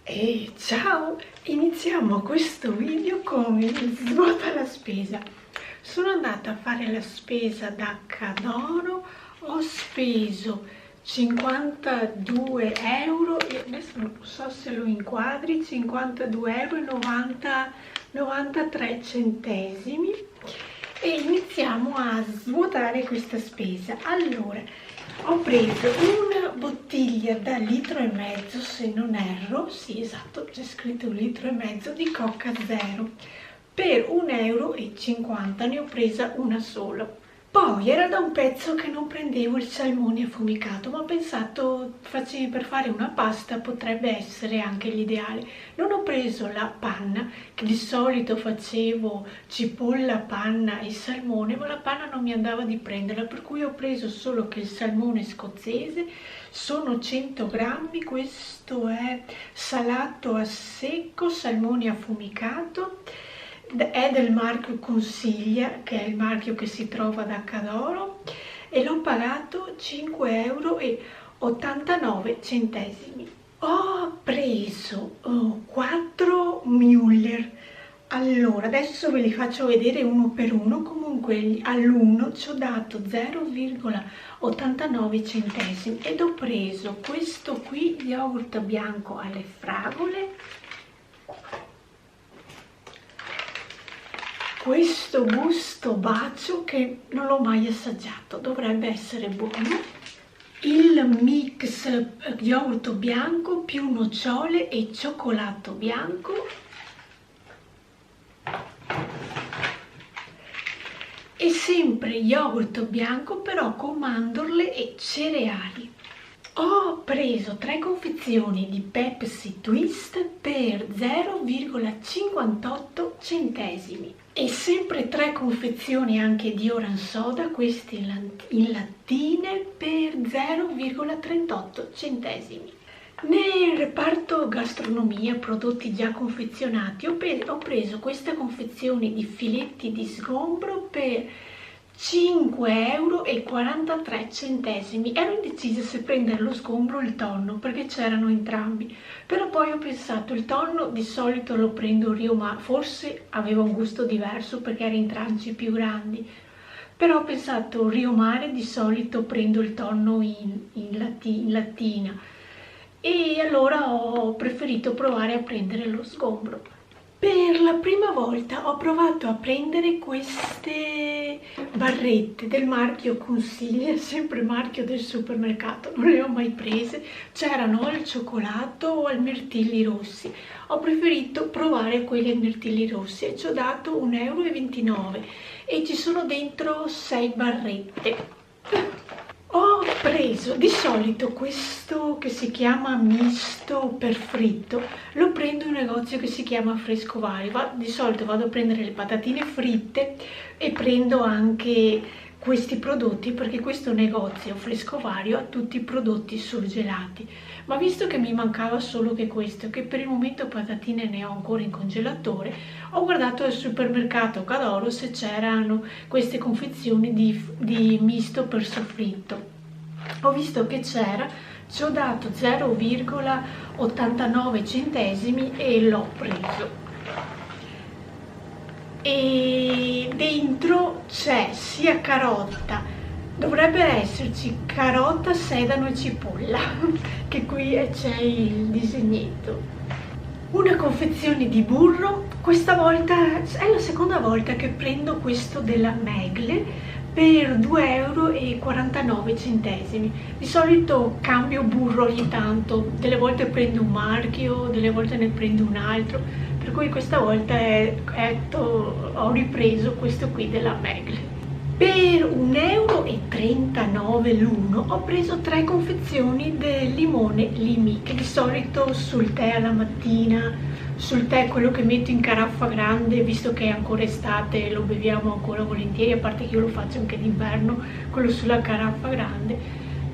E ciao! Iniziamo questo video con il svuota la spesa. Sono andata a fare la spesa da Cadoro, ho speso 52 euro e adesso non so se lo inquadri, 52 euro e 93 centesimi e iniziamo a svuotare questa spesa. Allora, ho preso una bottiglia da 1,5 litri, se non erro, sì esatto, c'è scritto 1,5 litri di Coca Zero. Per 1,50 euro ne ho presa una sola. Poi era da un pezzo che non prendevo il salmone affumicato, ma ho pensato per fare una pasta potrebbe essere anche l'ideale. Non ho preso la panna, che di solito facevo cipolla, panna e salmone, ma la panna non mi andava di prenderla, per cui ho preso solo che il salmone scozzese, sono 100 grammi, questo è salato a secco, salmone affumicato. È del marchio Consiglia, che è il marchio che si trova da Cadoro, e l'ho pagato 5,89 euro. Ho preso 4 Müller. Allora, adesso ve li faccio vedere uno per uno. Comunque all'uno ci ho dato 0,89 centesimi ed ho preso questo qui, yogurt bianco alle fragole, questo gusto bacio che non l'ho mai assaggiato, dovrebbe essere buono, il mix yogurt bianco più nocciole e cioccolato bianco e sempre yogurt bianco però con mandorle e cereali. Ho preso 3 confezioni di Pepsi Twist per 0,58 centesimi e sempre 3 confezioni anche di Orange Soda, queste in lattine, per 0,38 centesimi. Nel reparto gastronomia, prodotti già confezionati, ho preso questa confezione di filetti di sgombro per 5,43 euro. Ero indecisa se prendere lo sgombro o il tonno perché c'erano entrambi, però poi ho pensato il tonno di solito lo prendo Rio, ma forse aveva un gusto diverso perché era in tranci più grandi, però ho pensato Rio Mare di solito prendo il tonno in lattina e allora ho preferito provare a prendere lo sgombro. Per la prima volta ho provato a prendere queste barrette del marchio Consiglia, sempre marchio del supermercato, non le ho mai prese, c'erano al cioccolato o al mirtilli rossi. Ho preferito provare quelle al mirtilli rossi e ci ho dato 1,29 euro e ci sono dentro 6 barrette. Ho preso di solito questo che si chiama misto per fritto, lo prendo in un negozio che si chiama Frescovario. Di solito vado a prendere le patatine fritte e prendo anche questi prodotti perché questo negozio Frescovario ha tutti i prodotti surgelati, ma visto che mi mancava solo che questo, che per il momento patatine ne ho ancora in congelatore, ho guardato al supermercato Cadoro se c'erano queste confezioni di misto per soffritto. Ho visto che c'era, ci ho dato 0,89 centesimi e l'ho preso. E dentro c'è sia carota, dovrebbe esserci carota, sedano e cipolla, che qui c'è il disegnetto. Una confezione di burro, questa volta è la seconda volta che prendo questo della Megle per 2,49 euro. Di solito cambio burro ogni tanto, delle volte prendo un marchio, delle volte ne prendo un altro, per cui questa volta ho ripreso questo qui della Megle. Per 1,39 euro l'uno ho preso 3 confezioni del limone Limi, che di solito sul tè alla mattina, sul tè quello che metto in caraffa grande, visto che è ancora estate lo beviamo ancora volentieri, a parte che io lo faccio anche d'inverno, quello sulla caraffa grande,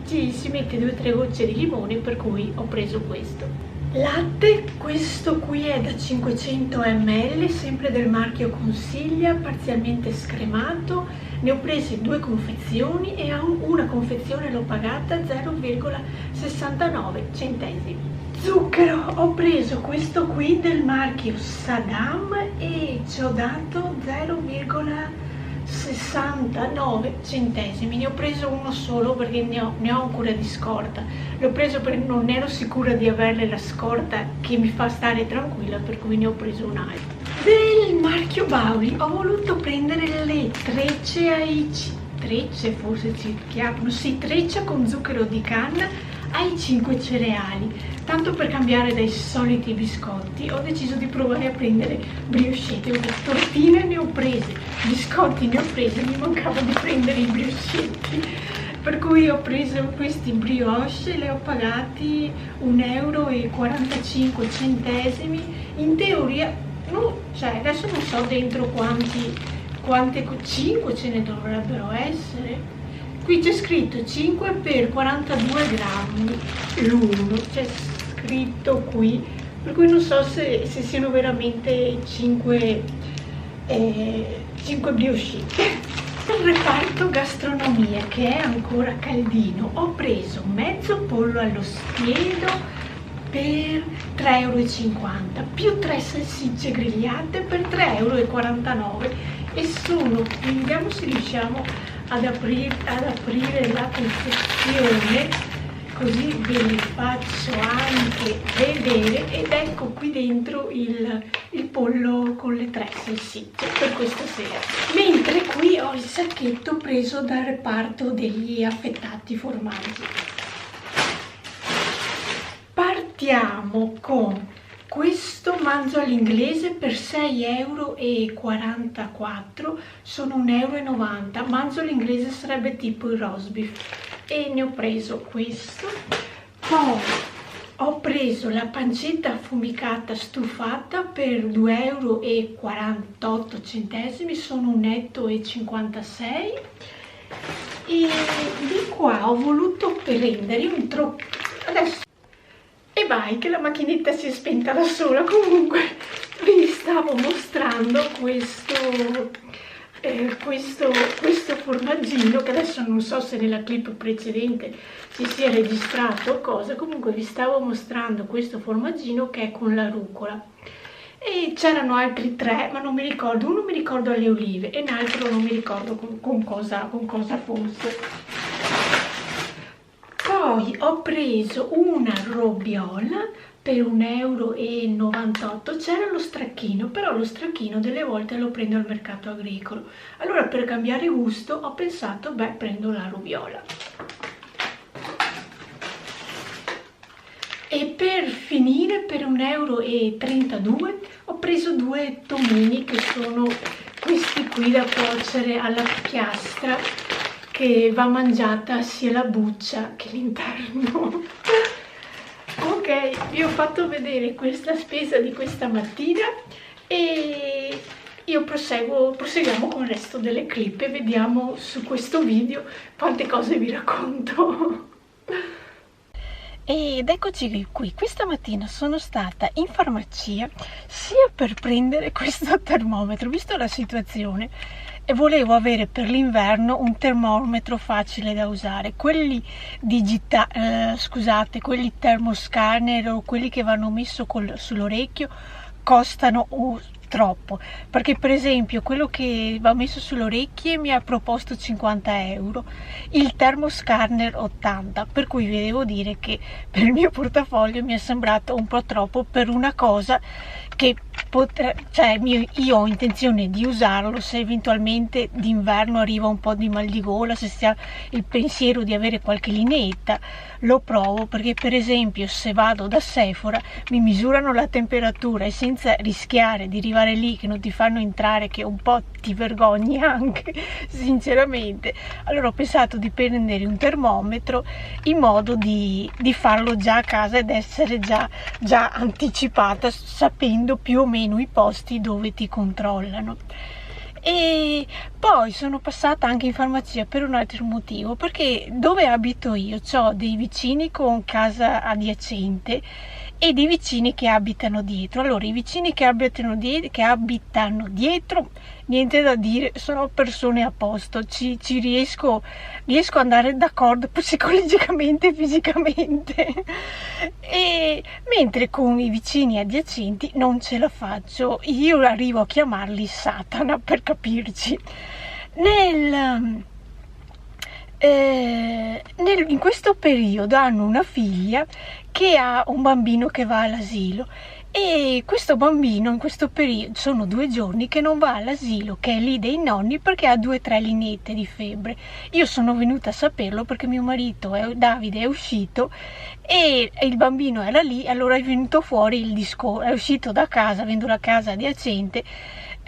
ci si mette 2 o 3 gocce di limone, per cui ho preso questo. Latte, questo qui è da 500 ml, sempre del marchio Consiglia, parzialmente scremato. Ne ho prese 2 confezioni e a una confezione l'ho pagata 0,69 centesimi. Zucchero, ho preso questo qui del marchio Saddam e ci ho dato 0,69 centesimi. Ne ho preso uno solo perché ne ho ancora di scorta. L'ho preso perché non ero sicura di avere la scorta che mi fa stare tranquilla, per cui ne ho preso un altro. Del marchio Bauli ho voluto prendere le trecce trecce forse si chiamano, sì, treccia con zucchero di canna ai 5 cereali. Tanto per cambiare dai soliti biscotti ho deciso di provare a prendere briochette. Tortine ne ho prese, biscotti ne ho prese, mi mancava di prendere i briochetti, per cui ho preso questi brioche, le ho pagati 1,45 euro. In teoria, cioè adesso non so dentro quante 5 ce ne dovrebbero essere. Qui c'è scritto 5 per 42 grammi l'uno, c'è scritto qui, per cui non so se siano veramente 5 brioche. Per il reparto gastronomia, che è ancora caldino, ho preso mezzo pollo allo spiedo per 3,50 euro, più 3 salsicce grigliate per 3,49 euro. E sono, vediamo se riusciamo ad aprire la confezione, così ve li faccio anche vedere. Ed ecco qui dentro il pollo con le 3 salsicce per questa sera. Mentre qui ho il sacchetto preso dal reparto degli affettati formaggi. Partiamo con questo manzo all'inglese per 6,44 euro, sono 1,90 euro. Manzo all'inglese sarebbe tipo il roast beef e ne ho preso questo. Poi ho preso la pancetta affumicata stufata per 2,48 euro, sono 1,56 euro. E di qua ho voluto prendere un adesso. E vai che la macchinetta si è spenta da sola. Comunque vi stavo mostrando questo formaggino, che adesso non so se nella clip precedente si sia registrato o cosa. Comunque vi stavo mostrando questo formaggino che è con la rucola, e c'erano altri 3 ma non mi ricordo. Uno mi ricordo alle olive e l'altro non mi ricordo con cosa fosse. Poi ho preso una robiola per 1,98 euro. C'era lo stracchino, però lo stracchino delle volte lo prendo al mercato agricolo. Allora, per cambiare gusto ho pensato, beh, prendo la robiola. E per finire, per 1,32 euro ho preso 2 tomini, che sono questi qui da cuocere alla piastra, che va mangiata sia la buccia che l'interno. Ok, vi ho fatto vedere questa spesa di questa mattina e io proseguiamo con il resto delle clip e vediamo su questo video quante cose vi racconto. Ed eccoci qui, questa mattina sono stata in farmacia sia per prendere questo termometro, visto la situazione, e volevo avere per l'inverno un termometro facile da usare. Quelli quelli termoscanner o quelli che vanno messo sull'orecchio costano troppo, perché per esempio quello che va messo sulle orecchie mi ha proposto 50 euro, il termoscanner 80, per cui vi devo dire che per il mio portafoglio mi è sembrato un po' troppo per una cosa che io ho intenzione di usarlo se eventualmente d'inverno arriva un po' di mal di gola, se si ha il pensiero di avere qualche lineetta, lo provo, perché per esempio se vado da Sephora mi misurano la temperatura e senza rischiare di arrivare lì che non ti fanno entrare, che un po' ti vergogni anche sinceramente, allora ho pensato di prendere un termometro in modo di farlo già a casa ed essere già anticipata, sapendo più o meno i posti dove ti controllano. E poi sono passata anche in farmacia per un altro motivo, perché dove abito io ho dei vicini con casa adiacente e dei vicini che abitano dietro. Allora, i vicini che abitano dietro, niente da dire, sono persone a posto, ci riesco ad andare d'accordo psicologicamente e fisicamente, e mentre con i vicini adiacenti non ce la faccio, io arrivo a chiamarli Satana, per capirci. In questo periodo hanno una figlia che ha un bambino che va all'asilo, e questo bambino in questo periodo sono 2 giorni che non va all'asilo, che è lì dei nonni, perché ha 2 o 3 lineette di febbre. Io sono venuta a saperlo perché mio marito Davide è uscito e il bambino era lì, allora è venuto fuori il discorso, è uscito da casa, avendo la casa adiacente,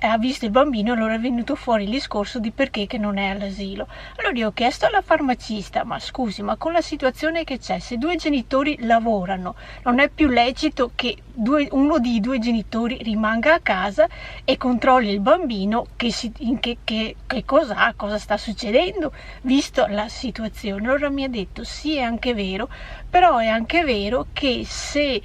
ha visto il bambino, allora è venuto fuori il discorso di perché che non è all'asilo. Allora io ho chiesto alla farmacista, ma scusi, ma con la situazione che c'è, se 2 genitori lavorano, non è più lecito che uno dei 2 genitori rimanga a casa e controlli il bambino che cosa sta succedendo, visto la situazione? Allora mi ha detto sì, è anche vero, però è anche vero che se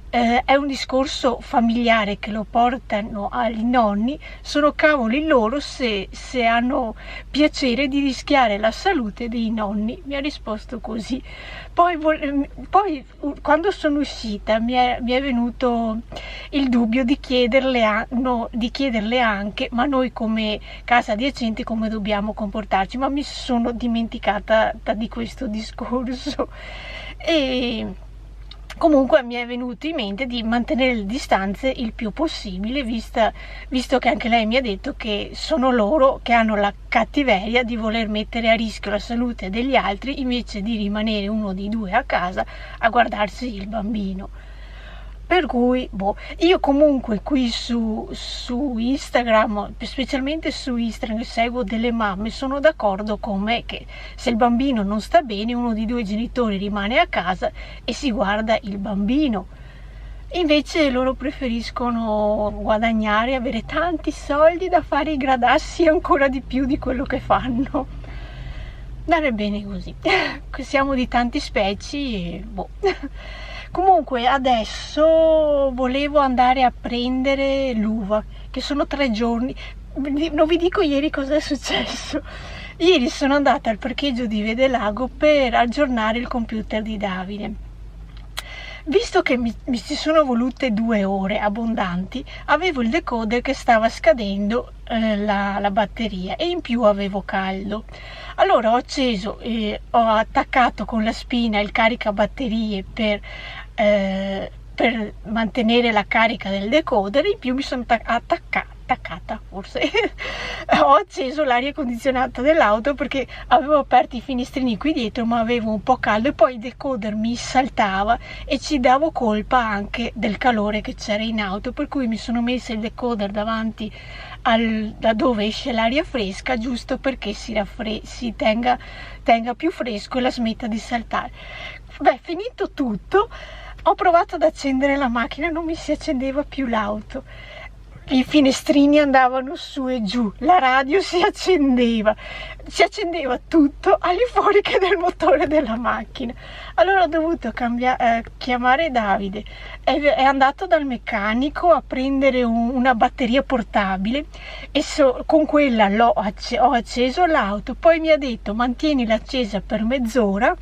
è un discorso familiare che lo portano ai nonni, sono cavoli loro se hanno piacere di rischiare la salute dei nonni. Mi ha risposto così. Poi quando sono uscita mi è venuto il dubbio di chiederle anche, ma noi come casa adiacente come dobbiamo comportarci, ma mi sono dimenticata di questo discorso. E comunque mi è venuto in mente di mantenere le distanze il più possibile, visto che anche lei mi ha detto che sono loro che hanno la cattiveria di voler mettere a rischio la salute degli altri invece di rimanere uno dei 2 a casa a guardarsi il bambino. Per cui, io comunque qui su Instagram, specialmente su Instagram, seguo delle mamme, sono d'accordo con me che se il bambino non sta bene, uno dei 2 genitori rimane a casa e si guarda il bambino. Invece loro preferiscono guadagnare, avere tanti soldi da fare i gradassi ancora di più di quello che fanno. Andare bene così. Siamo di tanti specie e Comunque adesso volevo andare a prendere l'uva, che sono 3 giorni, non vi dico ieri cosa è successo. Ieri sono andata al parcheggio di Vedelago per aggiornare il computer di Davide. Visto che mi ci sono volute 2 ore abbondanti, avevo il decoder che stava scadendo la batteria e in più avevo caldo. Allora ho acceso e ho attaccato con la spina il caricabatterie per mantenere la carica del decoder, in più mi sono attaccata forse ho acceso l'aria condizionata dell'auto perché avevo aperto i finestrini qui dietro, ma avevo un po' caldo e poi il decoder mi saltava e ci davo colpa anche del calore che c'era in auto, per cui mi sono messa il decoder davanti da dove esce l'aria fresca, giusto perché si tenga più fresco e la smetta di saltare. Finito tutto, ho provato ad accendere la macchina, non mi si accendeva più l'auto, i finestrini andavano su e giù, la radio si accendeva tutto all'infuori che del motore della macchina. Allora ho dovuto chiamare Davide, è andato dal meccanico a prendere una batteria portabile e con quella ho acceso l'auto, poi mi ha detto mantienila accesa per mezz'ora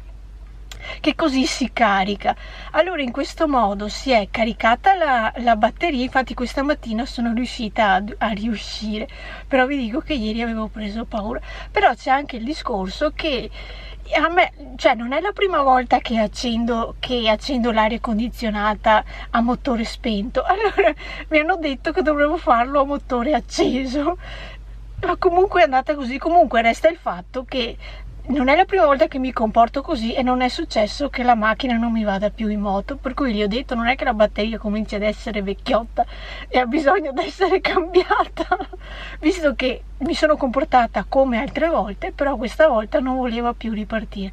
che così si carica. Allora in questo modo si è caricata la batteria, infatti questa mattina sono riuscita a riuscire, però vi dico che ieri avevo preso paura. Però c'è anche il discorso che a me, non è la prima volta che accendo l'aria condizionata a motore spento, allora mi hanno detto che dovevo farlo a motore acceso, ma comunque è andata così. Comunque resta il fatto che non è la prima volta che mi comporto così e non è successo che la macchina non mi vada più in moto, per cui gli ho detto non è che la batteria comincia ad essere vecchiotta e ha bisogno di essere cambiata, visto che mi sono comportata come altre volte, però questa volta non voleva più ripartire.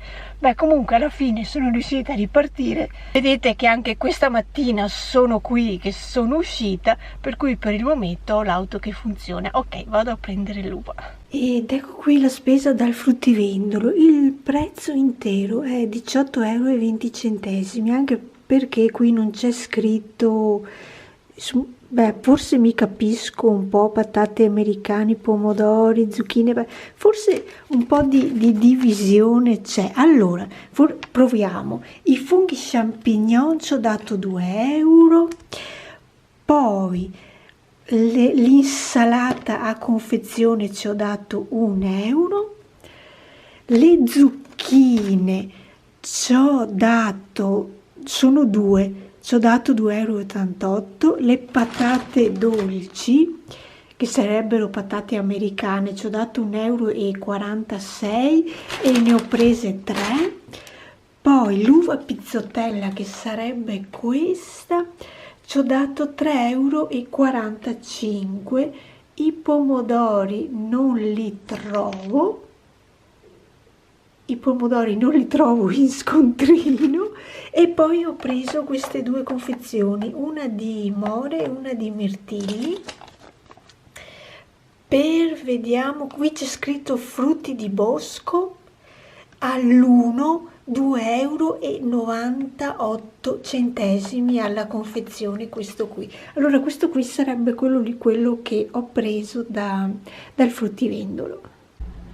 Comunque alla fine sono riuscita a ripartire, vedete che anche questa mattina sono qui che sono uscita, per cui per il momento ho l'auto che funziona. Ok, vado a prendere l'uva. Ed ecco qui la spesa dal fruttivendolo. Il prezzo intero è 18,20 €, anche perché qui non c'è scritto, beh, forse mi capisco un po', patate americane, pomodori, zucchine, beh, forse un po' di divisione c'è. Allora, proviamo. I funghi champignon ci ho dato 2 euro, poi l'insalata a confezione ci ho dato 1 euro, le zucchine ci ho dato, sono 2, ci ho dato 2,88 euro, le patate dolci, che sarebbero patate americane, ci ho dato 1,46 euro e ne ho prese 3. Poi l'uva pizzotella, che sarebbe questa, ci ho dato 3,45 euro. I pomodori non li trovo. I pomodori non li trovo in scontrino, e poi ho preso queste 2 confezioni, una di more e una di mirtilli. Vediamo, qui c'è scritto frutti di bosco, all'uno 2,98 euro alla confezione, questo qui. Allora questo qui sarebbe quello che ho preso dal fruttivendolo.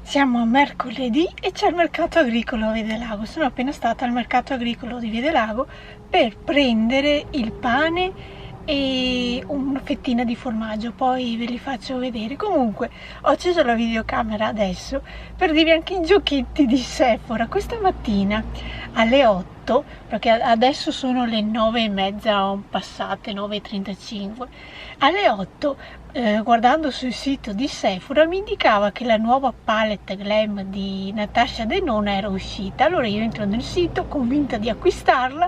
Siamo a mercoledì e c'è il mercato agricolo a Viedelago. Sono appena stata al mercato agricolo di Viedelago per prendere il pane e una fettina di formaggio, poi ve li faccio vedere. Comunque ho acceso la videocamera adesso per dirvi anche i giochetti di Sephora. Questa mattina alle 8, perché adesso sono le 9:30 passate, 9:35, alle 8 guardando sul sito di Sephora mi indicava che la nuova palette Glam di Natasha Denona era uscita. Allora io entro nel sito convinta di acquistarla.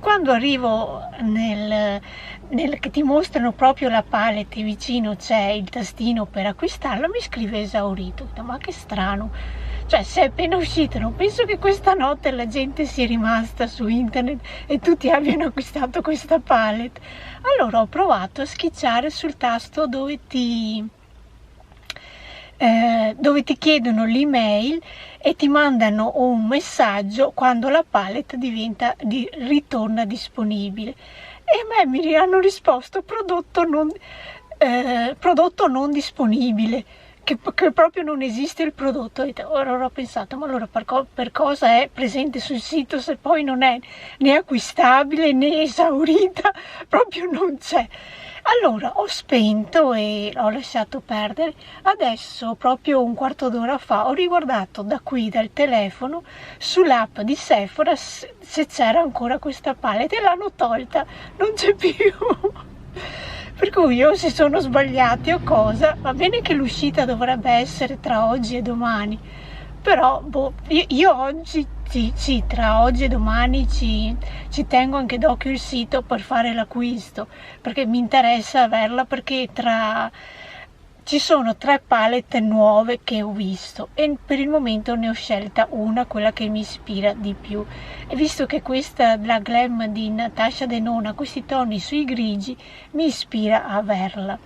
Quando arrivo nel che ti mostrano proprio la palette e vicino c'è il tastino per acquistarla, mi scrive esaurito. Ma che strano, cioè se è appena uscita, non penso che questa notte la gente sia rimasta su internet e tutti abbiano acquistato questa palette. Allora ho provato a schicciare sul tasto dove ti chiedono l'email e ti mandano un messaggio quando la palette ritorna disponibile, e a me mi hanno risposto prodotto non disponibile, che proprio non esiste il prodotto. Ora ho pensato, ma allora per cosa è presente sul sito se poi non è né acquistabile né esaurita, proprio non c'è. Allora ho spento e ho lasciato perdere. Adesso, proprio un quarto d'ora fa, ho riguardato da qui dal telefono sull'app di Sephora se c'era ancora questa palette, e l'hanno tolta, non c'è più. Per cui o si sono sbagliati o cosa. Va bene che l'uscita dovrebbe essere tra oggi e domani, però io oggi sì, tra oggi e domani ci tengo anche d'occhio il sito per fare l'acquisto, perché mi interessa averla, perché ci sono 3 palette nuove che ho visto e per il momento ne ho scelta una, quella che mi ispira di più, e visto che questa, la Glam di Natasha Denona, questi toni sui grigi, mi ispira a averla.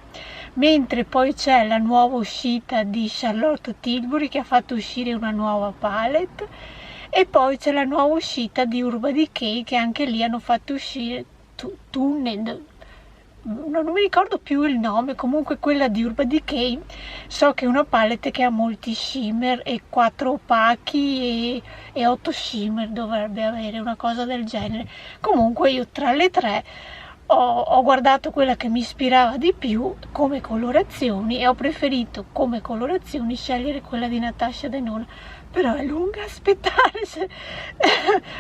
Mentre poi c'è la nuova uscita di Charlotte Tilbury, che ha fatto uscire una nuova palette, e poi c'è la nuova uscita di Urban Decay, che anche lì hanno fatto uscire non mi ricordo più il nome. Comunque quella di Urban Decay so che è una palette che ha molti shimmer e 4 opachi e 8 shimmer, dovrebbe avere una cosa del genere. Comunque io tra le 3 ho guardato quella che mi ispirava di più come colorazioni e ho preferito come colorazioni scegliere quella di Natasha Denona. Però è lunga aspettare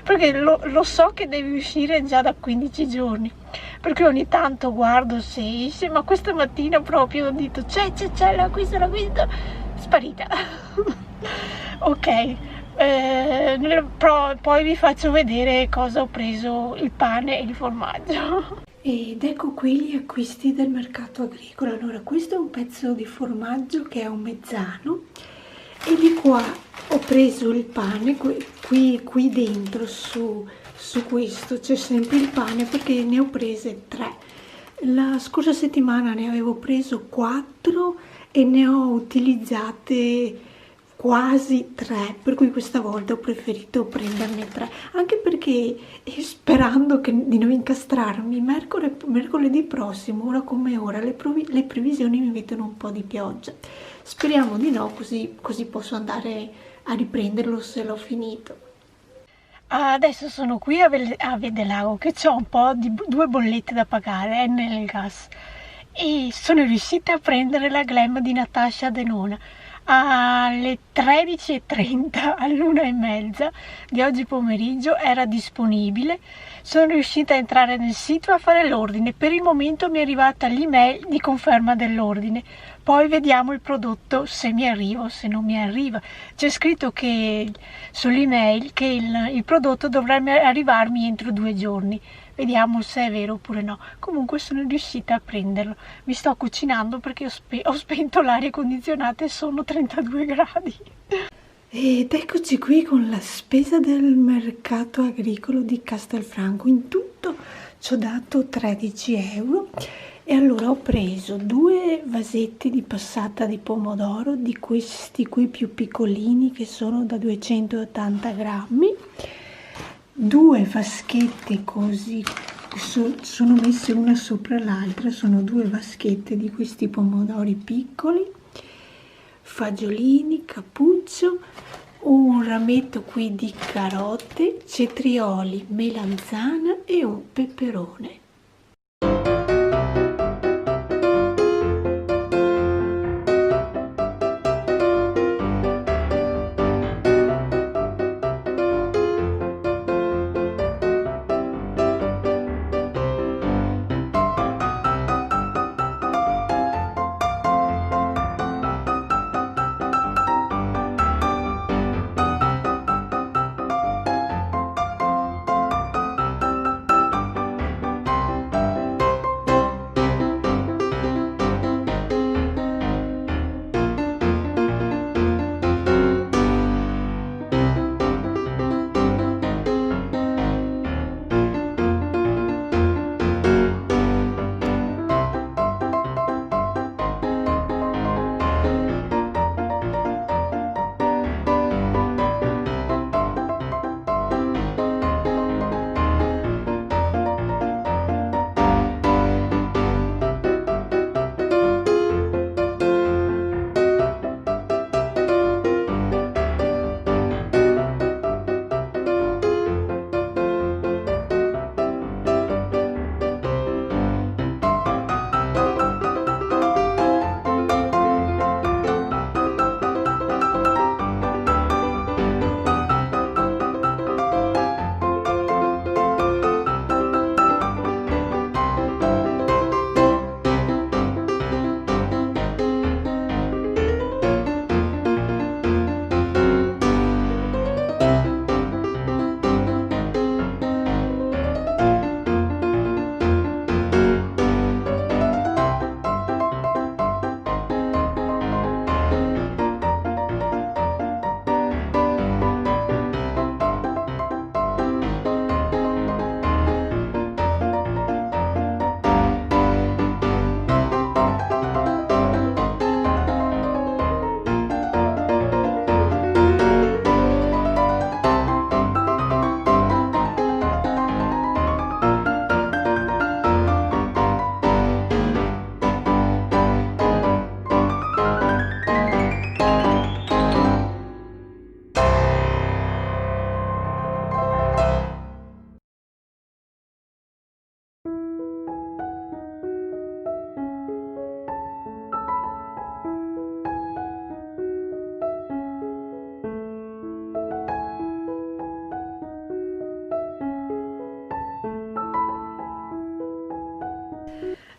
perché lo so che deve uscire già da 15 giorni, perché ogni tanto guardo se esce, ma questa mattina proprio ho detto c'è, l'acquisto, sparita. Ok, poi vi faccio vedere cosa ho preso, il pane e il formaggio. Ed ecco qui gli acquisti del mercato agricolo. Allora, questo è un pezzo di formaggio che è un mezzano, e di qua ho preso il pane. Qui dentro su questo c'è sempre il pane, perché ne ho prese 3. La scorsa settimana ne avevo preso 4 e ne ho utilizzate quasi 3, per cui questa volta ho preferito prenderne 3, anche perché sperando di non incastrarmi, mercoledì prossimo, ora come ora, le previsioni mi mettono un po' di pioggia. Speriamo di no, così posso andare a riprenderlo se l'ho finito. Adesso sono qui a Vedelago che ho un po' di 2 bollette da pagare nel gas e sono riuscita a prendere la Glam di Natasha Denona alle 13:30, all'1:30 di oggi pomeriggio era disponibile. Sono riuscita a entrare nel sito e a fare l'ordine. Per il momento mi è arrivata l'email di conferma dell'ordine, poi vediamo il prodotto se mi arriva o se non mi arriva. C'è scritto che sull'email che il prodotto dovrebbe arrivarmi entro 2 giorni. Vediamo se è vero oppure no. Comunque sono riuscita a prenderlo. Mi sto cucinando perché ho spento l'aria condizionata e sono 32 gradi. Ed eccoci qui con la spesa del mercato agricolo di Castelfranco. In tutto ci ho dato 13 euro. E allora ho preso 2 vasetti di passata di pomodoro, di questi qui più piccolini che sono da 280 grammi, 2 vaschette così, sono messe una sopra l'altra, sono 2 vaschette di questi pomodori piccoli, fagiolini, cappuccio, un rametto qui di carote, cetrioli, melanzana e un peperone.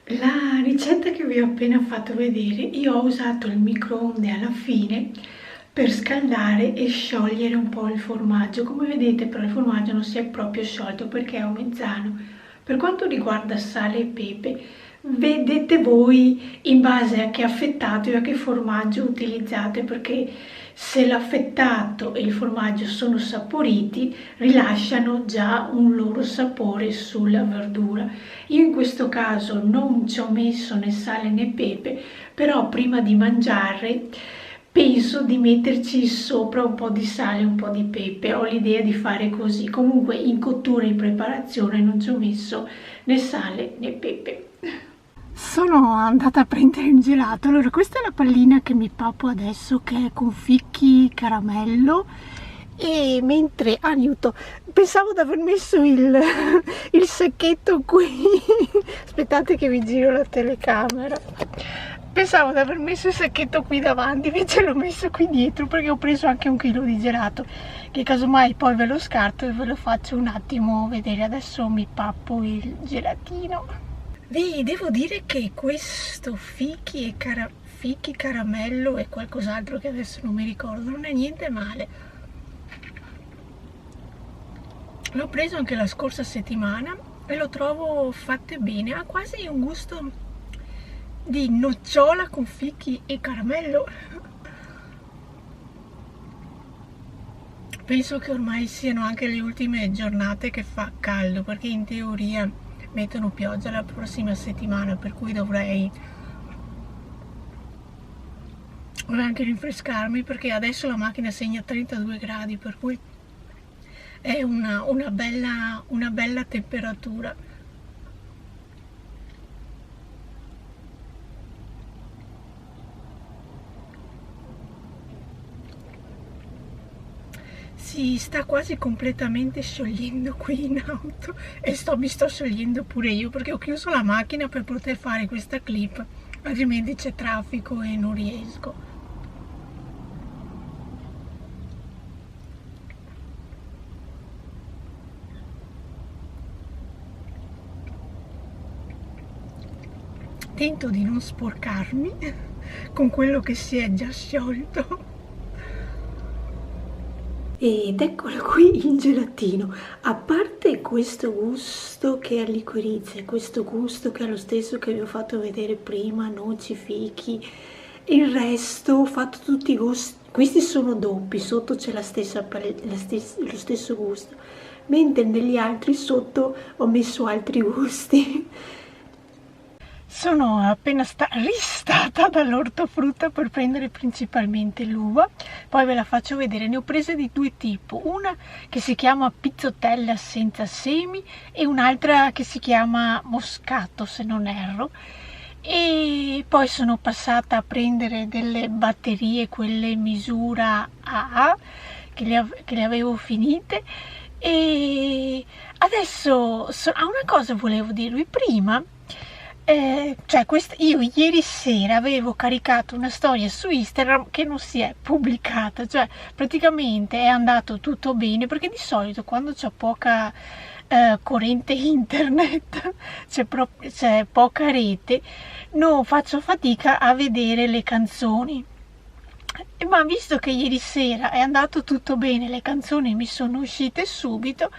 La ricetta che vi ho appena fatto vedere, io ho usato il microonde alla fine per scaldare e sciogliere un po' il formaggio. Come vedete però il formaggio non si è proprio sciolto perché è a mezzano. Per quanto riguarda sale e pepe, vedete voi in base a che affettato e a che formaggio utilizzate, perché se l'affettato e il formaggio sono saporiti rilasciano già un loro sapore sulla verdura. Io in questo caso non ci ho messo né sale né pepe, però prima di mangiare penso di metterci sopra un po' di sale e un po' di pepe. Ho l'idea di fare così. Comunque in cottura e in preparazione non ci ho messo né sale né pepe. Sono andata a prendere il gelato. Allora, questa è la pallina che mi pappo adesso, che è con fichi caramello. E mentre, aiuto, pensavo di aver messo il sacchetto qui. Aspettate che vi giro la telecamera. Pensavo di aver messo il sacchetto qui davanti, invece l'ho messo qui dietro, perché ho preso anche 1 chilo di gelato, che casomai poi ve lo scarto e ve lo faccio un attimo vedere. Adesso mi pappo il gelatino. Vi devo dire che questo fichi caramello e qualcos'altro che adesso non mi ricordo non è niente male. L'ho preso anche la scorsa settimana e lo trovo fatte bene. Ha quasi un gusto di nocciola con fichi e caramello. Penso che ormai siano anche le ultime giornate che fa caldo, perché in teoria mettono pioggia la prossima settimana, per cui dovrei anche rinfrescarmi, perché adesso la macchina segna 32 gradi, per cui è una bella temperatura. Si sta quasi completamente sciogliendo qui in auto e mi sto sciogliendo pure io, perché ho chiuso la macchina per poter fare questa clip, altrimenti c'è traffico e non riesco. Tento di non sporcarmi con quello che si è già sciolto. Ed eccolo qui il gelatino. A parte questo gusto che è liquirizia, questo gusto che è lo stesso che vi ho fatto vedere prima, noci, fichi, il resto ho fatto tutti i gusti. Questi sono doppi, sotto c'è lo stesso gusto, mentre negli altri sotto ho messo altri gusti. Sono appena ristata dall'ortofrutta per prendere principalmente l'uva, poi ve la faccio vedere. Ne ho prese di 2 tipi, una che si chiama pizzotella senza semi e un'altra che si chiama moscato, se non erro. E poi sono passata a prendere delle batterie, quelle misura AA, che le avevo finite. E adesso una cosa volevo dirvi prima. Io ieri sera avevo caricato una storia su Instagram che non si è pubblicata, cioè praticamente è andato tutto bene, perché di solito quando c'è poca corrente internet, c'è poca rete, non faccio fatica a vedere le canzoni. Ma visto che ieri sera è andato tutto bene, le canzoni mi sono uscite subito,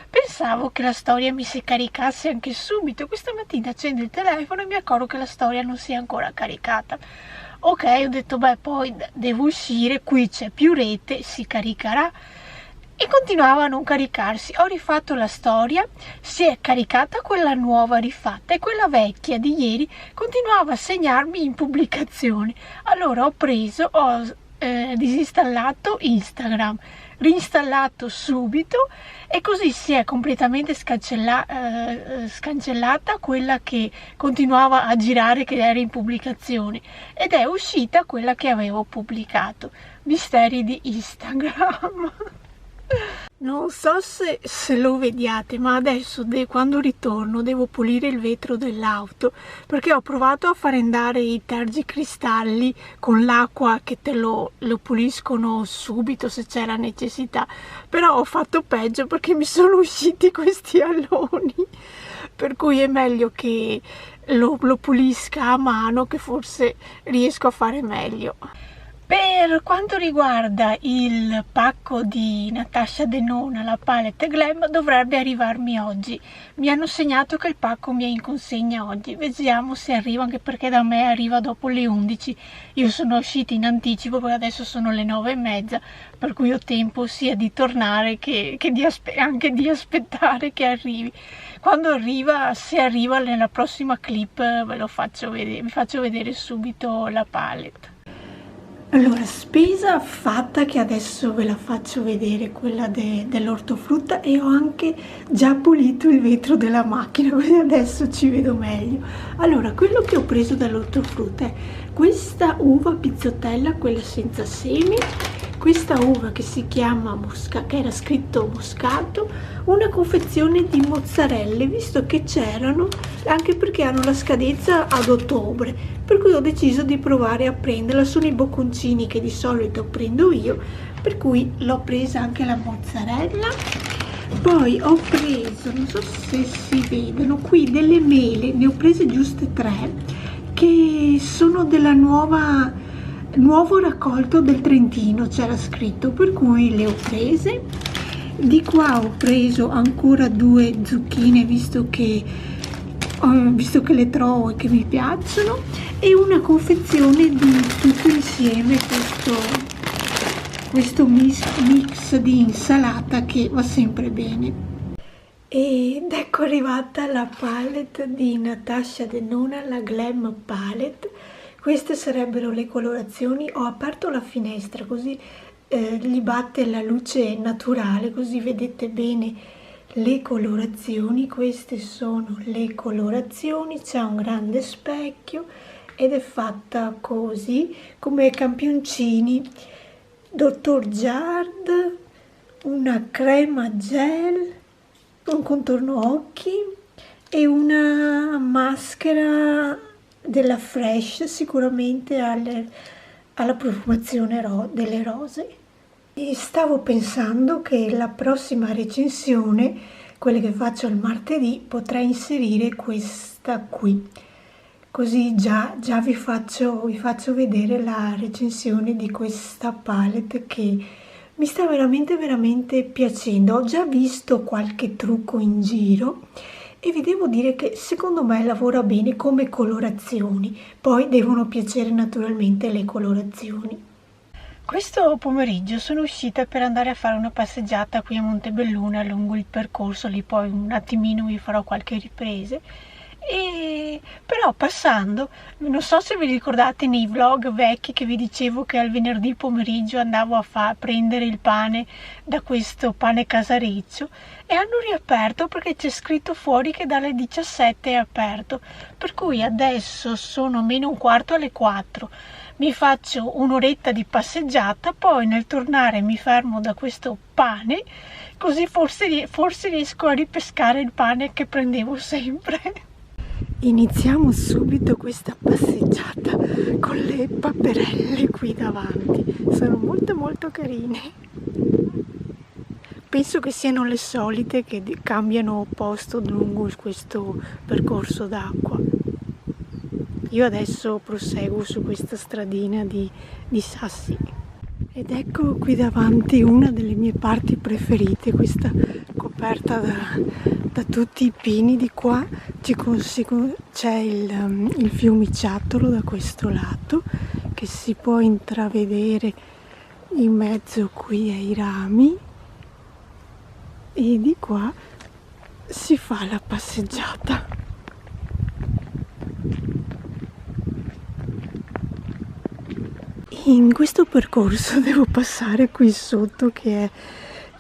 pensavo che la storia mi si caricasse anche subito. Questa mattina accendo il telefono e mi accorgo che la storia non si è ancora caricata. Ok, ho detto, beh, poi devo uscire, qui c'è più rete, si caricherà. E continuava a non caricarsi. Ho rifatto la storia, si è caricata quella nuova rifatta e quella vecchia di ieri continuava a segnarmi in pubblicazioni. Allora ho disinstallato Instagram, reinstallato subito, e così si è completamente scancellata quella che continuava a girare, che era in pubblicazione, ed è uscita quella che avevo pubblicato. Misteri di Instagram. Non so se lo vediate, ma adesso quando ritorno devo pulire il vetro dell'auto, perché ho provato a fare andare i tergicristalli con l'acqua che te lo puliscono subito se c'è la necessità, però ho fatto peggio perché mi sono usciti questi alloni, per cui è meglio che lo pulisca a mano, che forse riesco a fare meglio. Per quanto riguarda il pacco di Natasha Denona, la palette Glam, dovrebbe arrivarmi oggi. Mi hanno segnato che il pacco mi è in consegna oggi. Vediamo se arriva, anche perché da me arriva dopo le 11. Io sono uscita in anticipo perché adesso sono le 9:30, per cui ho tempo sia di tornare che anche di aspettare che arrivi. Quando arriva, se arriva nella prossima clip, ve lo faccio vedere, vi faccio vedere subito la palette. Allora, spesa fatta, che adesso ve la faccio vedere, quella dell'ortofrutta, e ho anche già pulito il vetro della macchina, così adesso ci vedo meglio. Allora, quello che ho preso dall'ortofrutta è questa uva pizzottella, quella senza semi, questa uva che si chiama che era scritto moscato, una confezione di mozzarelle, visto che c'erano, anche perché hanno la scadenza ad ottobre, per cui ho deciso di provare a prenderla. Sono i bocconcini che di solito prendo io, per cui l'ho presa anche la mozzarella. Poi ho preso, non so se si vedono qui, delle mele, ne ho prese giuste 3, che sono della nuovo raccolto del Trentino, c'era scritto, per cui le ho prese. Di qua ho preso ancora 2 zucchine, visto che le trovo e che mi piacciono, e una confezione di tutto insieme questo mix di insalata che va sempre bene. Ed ecco arrivata la palette di Natasha Denona, la Glam Palette. Queste sarebbero le colorazioni. Ho aperto la finestra così gli batte la luce naturale, così vedete bene le colorazioni. Queste sono le colorazioni, c'è un grande specchio ed è fatta così, come campioncini. Dr. Jart, una crema gel, un contorno occhi e una maschera della Fresh, sicuramente alla profumazione delle rose. E stavo pensando che la prossima recensione, quelle che faccio il martedì, potrei inserire questa qui, così già vi faccio vedere la recensione di questa palette che mi sta veramente piacendo. Ho già visto qualche trucco in giro e vi devo dire che secondo me lavora bene come colorazioni, poi devono piacere naturalmente le colorazioni. Questo pomeriggio sono uscita per andare a fare una passeggiata qui a Montebelluna lungo il percorso, lì poi un attimino vi farò qualche riprese. E però passando, non so se vi ricordate nei vlog vecchi che vi dicevo che al venerdì pomeriggio andavo a prendere il pane da questo pane casareccio, e hanno riaperto perché c'è scritto fuori che dalle 17 è aperto, per cui adesso sono meno un quarto alle 4. Mi faccio un'oretta di passeggiata, poi nel tornare mi fermo da questo pane, così forse riesco a ripescare il pane che prendevo sempre. Iniziamo subito questa passeggiata con le paperelle qui davanti, sono molto carine. Penso che siano le solite che cambiano posto lungo questo percorso d'acqua. Io adesso proseguo su questa stradina di sassi. Ed ecco qui davanti una delle mie parti preferite, questa coperta da tutti i pini. Di qua c'è il fiumiciattolo da questo lato, che si può intravedere in mezzo qui ai rami, e di qua si fa la passeggiata. In questo percorso devo passare qui sotto, che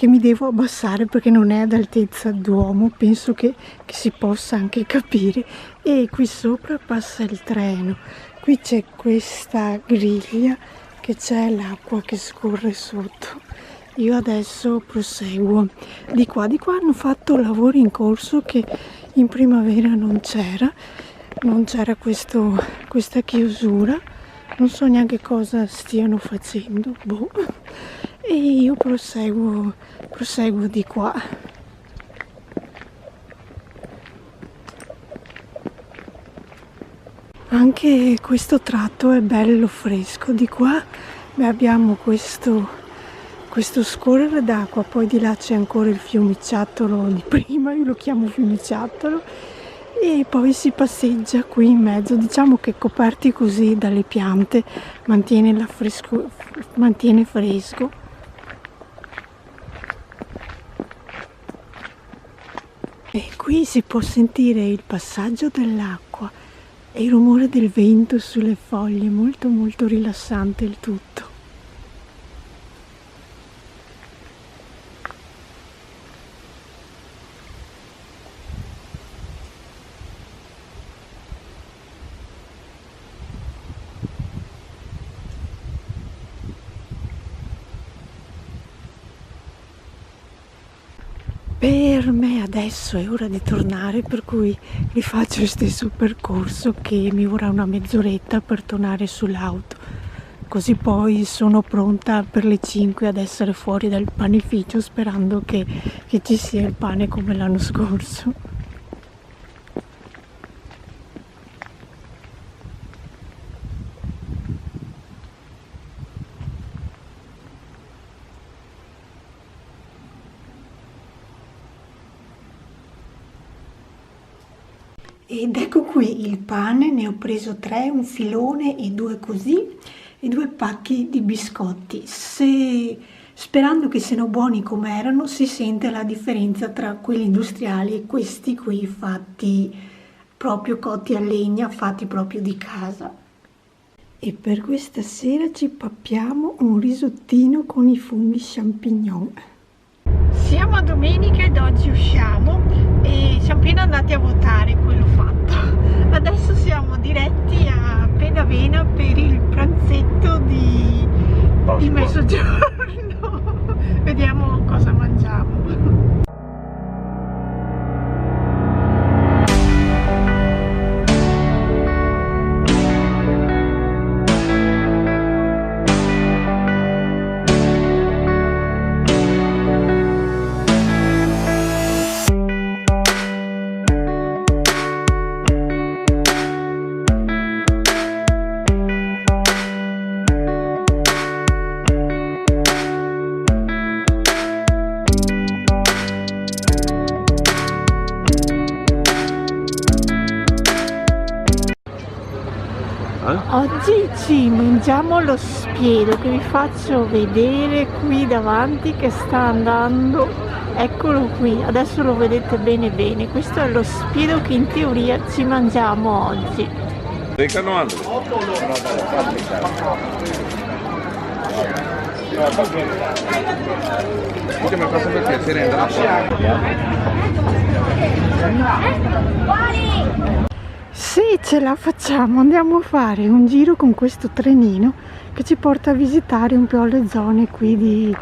mi devo abbassare perché non è ad altezza d'uomo, penso che si possa anche capire, e qui sopra passa il treno. Qui c'è questa griglia che c'è l'acqua che scorre sotto. Io adesso proseguo. Di qua hanno fatto lavori in corso che in primavera non c'era questa chiusura. Non so neanche cosa stiano facendo, e io proseguo di qua. Anche questo tratto è bello fresco. Di qua abbiamo questo scorrere d'acqua, poi di là c'è ancora il fiumiciattolo di prima, io lo chiamo fiumiciattolo, e poi si passeggia qui in mezzo. Diciamo che coperti così dalle piante mantiene fresco. E qui si può sentire il passaggio dell'acqua e il rumore del vento sulle foglie, molto rilassante il tutto. Per me adesso è ora di tornare, per cui rifaccio lo stesso percorso che mi vorrà una mezz'oretta per tornare sull'auto, così poi sono pronta per le 5 ad essere fuori dal panificio, sperando che ci sia il pane come l'anno scorso. Ed ecco qui il pane, ne ho preso 3, un filone e 2 così, e 2 pacchi di biscotti. Sperando che siano buoni come erano, si sente la differenza tra quelli industriali e questi qui fatti proprio cotti a legna, fatti proprio di casa. E per questa sera ci pappiamo un risottino con i funghi champignon. Siamo a domenica ed oggi usciamo e siamo appena andati a votare, quello fatto. Adesso siamo diretti a Pedavena per il pranzetto di mezzogiorno. Vediamo cosa mangiamo. Oggi ci mangiamo lo spiedo che vi faccio vedere qui davanti che sta andando, eccolo qui, adesso lo vedete bene bene, questo è lo spiedo che in teoria ci mangiamo oggi. Se ce la facciamo andiamo a fare un giro con questo trenino che ci porta a visitare un po' le zone qui di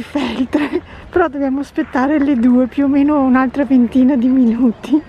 Feltre, però dobbiamo aspettare le 2, più o meno un'altra ventina di minuti.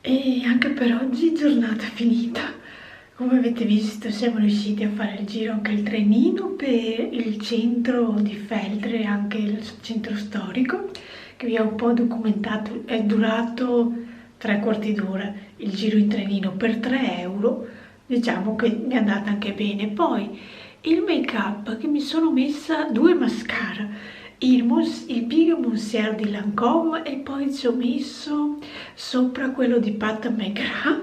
E anche per oggi giornata finita. Come avete visto siamo riusciti a fare il giro anche il trenino per il centro di Feltre, anche il centro storico, che vi ho un po' documentato. È durato 3/4 d'ora il giro in trenino per 3 euro, diciamo che mi è andata anche bene. Poi il make up, che mi sono messa 2 mascara, il Big Monsieur di Lancôme, e poi ci ho messo sopra quello di Pat McGrath,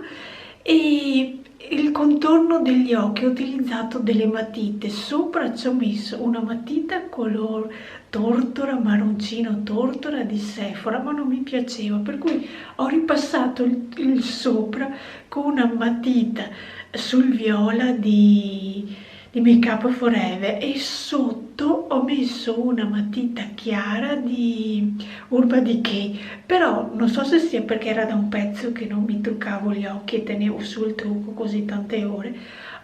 e il contorno degli occhi ho utilizzato delle matite. Sopra ci ho messo una matita color tortora, marroncino tortora di Sephora, ma non mi piaceva, per cui ho ripassato il sopra con una matita sul viola di Make Up Forever, e sotto ho messo una matita chiara di Urban Decay. Però non so se sia perché era da un pezzo che non mi truccavo gli occhi e tenevo sul trucco così tante ore,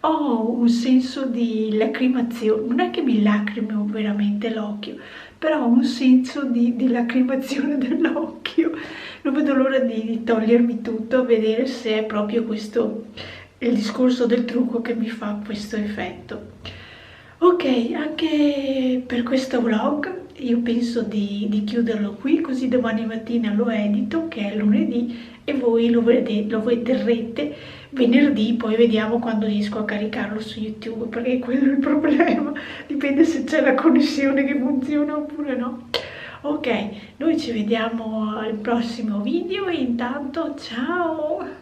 ho un senso di lacrimazione. Non è che mi lacrimo veramente l'occhio, però ho un senso di lacrimazione dell'occhio. Non vedo l'ora di togliermi tutto, a vedere se è proprio questo il discorso del trucco che mi fa questo effetto. Ok, anche per questo vlog io penso di chiuderlo qui, così domani mattina lo edito, che è lunedì, e voi lo vedrete venerdì. Poi vediamo quando riesco a caricarlo su YouTube, perché quello è il problema, dipende se c'è la connessione che funziona oppure no. Ok, noi ci vediamo al prossimo video e intanto ciao!